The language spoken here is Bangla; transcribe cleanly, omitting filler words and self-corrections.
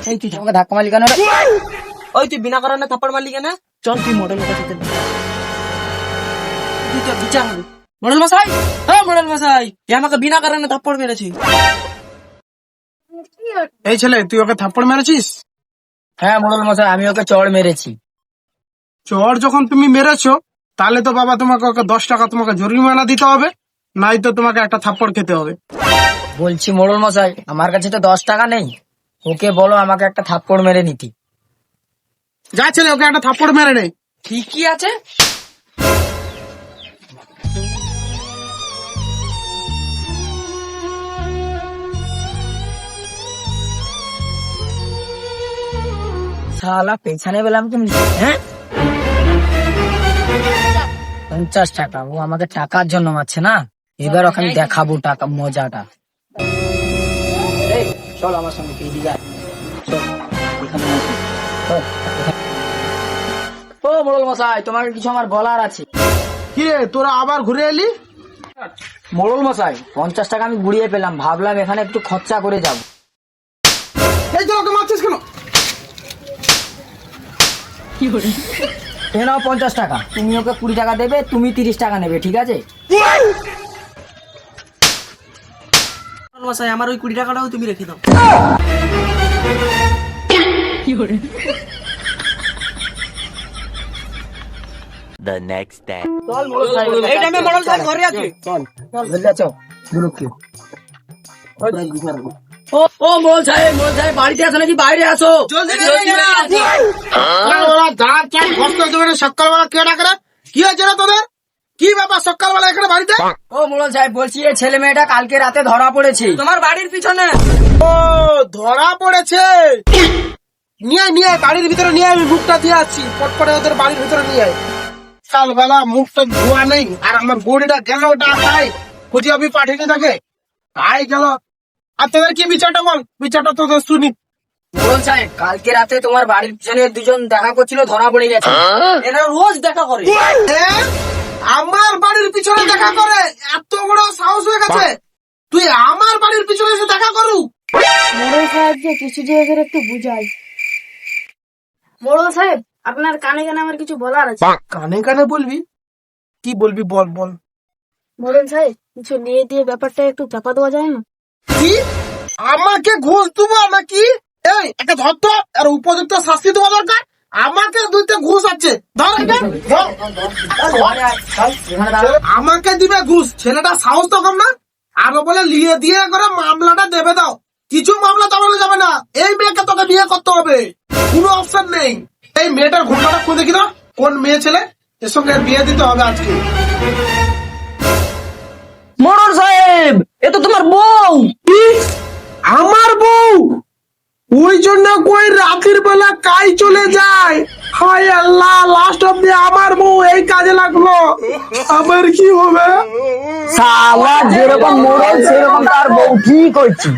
এই তুই আমাকে ধাক্কা মারলি কেন রে? ওই তুই বিনা কারণে থাপ্পড় মারলি কেন? চল তুই মডেল বিচার হবে। মডেল মশাই, হ্যাঁ মডেল মশাই, এ আমাকে বিনা কারণে থাপ্পড় মেরেছে। এই ছেলে, তুই ওকে থাপ্পড় মেরেছিস? হ্যাঁ মডেল মশাই, আমি ওকে চড় মেরেছি। চোর যখন তুমি মেরেছো, তাহলে তো বাবা তোমাকে ওকে 10 টাকা তোমাকে জরিমানা দিতে হবে, নাই তো তোমাকে একটা থাপ্পড় খেতে হবে। বলছি মডেল মশাই, আমার কাছে তো 10 টাকা নেই, ওকে বলো আমাকে একটা থাপ্পড় মেরে নিতি। যা ছেলে, ওকে একটা থাপ্পড় মেরে নে। ঠিকই আছে। শালা পেছনে পেলাম কেমনি? হ্যাঁ 50 টাকা, ও আমাকে টাকার জন্য মারছে না। এবার ওকে আমি দেখাবো টাকা মজাটা। এই চল আমার সঙ্গে এদিকে আয়। চল, এখানে আসি। চল, এখানে। ও মোড়ল মশাই, তোমাকে কিছু আমার বলার আছে। কি রে, তোরা আবার ঘুরে এলি? মোড়ল মশাই, 50 টাকা আমি গুড়িয়ে পেলাম, ভাবলাম এখানে একটু খরচা করে যাব। এই তো ওকে মারছিস কেন? এ নাও 50 টাকা, তুমি ওকে 20 টাকা দেবে, তুমি 30 টাকা নেবে, ঠিক আছে? মশাই, আমার ওই 20 টাকাটাও তুমি রেখে দাও। The next day. চল মোড়ল সাহেব, এই টাইমে মোড়ল সাহেব ঘরে আছে। চল চল বেরিয়ে চল গুরু কি। ও মোড়ল সাহেব, বাড়িতে আসো নাকি বাইরে আসো? সকালবেলা কে ডাকে? কি হয়েছে রে তোদের? কি ব্যাপার সকালবেলা এখানে বাড়িতে? ও মোড়ল সাহেব, বলছি এই ছেলে মেয়েটা কালকে রাতে ধরা পড়েছে তোমার বাড়ির পিছনে। ও ধরা পড়েছে, নিয়ে নিয়ে বাড়ির ভিতরে নিয়ে, আমি মুখটা দিয়ে আসছি, পটপটে ওদের বাড়ির ভিতরে নিয়ে আয়। সকালবেলা মুখটা ধোয়া নেই, আর আমার বডিটা গেল ওটা তাই খুঁজে আমি পাঠিয়ে থাকে তাই গেল। আর তোদের কি বিচারটা বল, বিচারটা তোদের শুনি। মোড়ল সাহেব, কালকে রাতে তোমার বাড়ির পিছনে দুজন দেখা করছিল, ধরা পড়ে গেছে। এরা রোজ দেখা করে। আমার বাড়ির পিছনে দেখা করে? এত বড় সাহস হয়ে গেছে, তুই আমার বাড়ির পিছনে এসে দেখা করু? মোড়ল সাহেব যে কিছু যে এদের একটু বুঝাই। মোড়ল সাহেব, আপনার কানে কানে আমার কিছু বলার আছে। কানে কানে বলবি? কি বলবি বল বল। মোড়ল সাহেব, কিছু নিয়ে দিয়ে ব্যাপারটা একটু চাপা দেওয়া যায় না? কি আমাকে ঘুষ দেবো নাকি? এই একটা ধরত, আর উপযুক্ত শাস্তি দেওয়া দরকার। আমাকে দুইটা ঘুষ আছে, ধর এটা, ধর। আমাকে দিবে ঘুষ? ছেলেটা সাহস তো কম না, আরো বলে লিয়ে দিয়ে করে মামলাটা দেবে দাও। কিছু মামলা চালানো যাবে না, এই মেয়েকে তোকে বিয়ে করতে হবে, কোনো অপশন নেই। এই মেয়েটার ঘটনাটা খুঁজে দেখি না, কোন মেয়ে ছেলে এর সঙ্গে বিয়ে দিতে হবে আজকে। মোড়ল সাহেব, এ তো তোমার বউ। আমার বউ? ওই জন্য কই রাতের বেলা কাই চলে যায়। হায় আল্লাহ, লাস্ট অব্দি আমার বউ এই কাজে লাগলো, আমার কি হবে? শালা যেরকম মোড়ল সেরকম তার বউ, ঠিক হচ্ছে।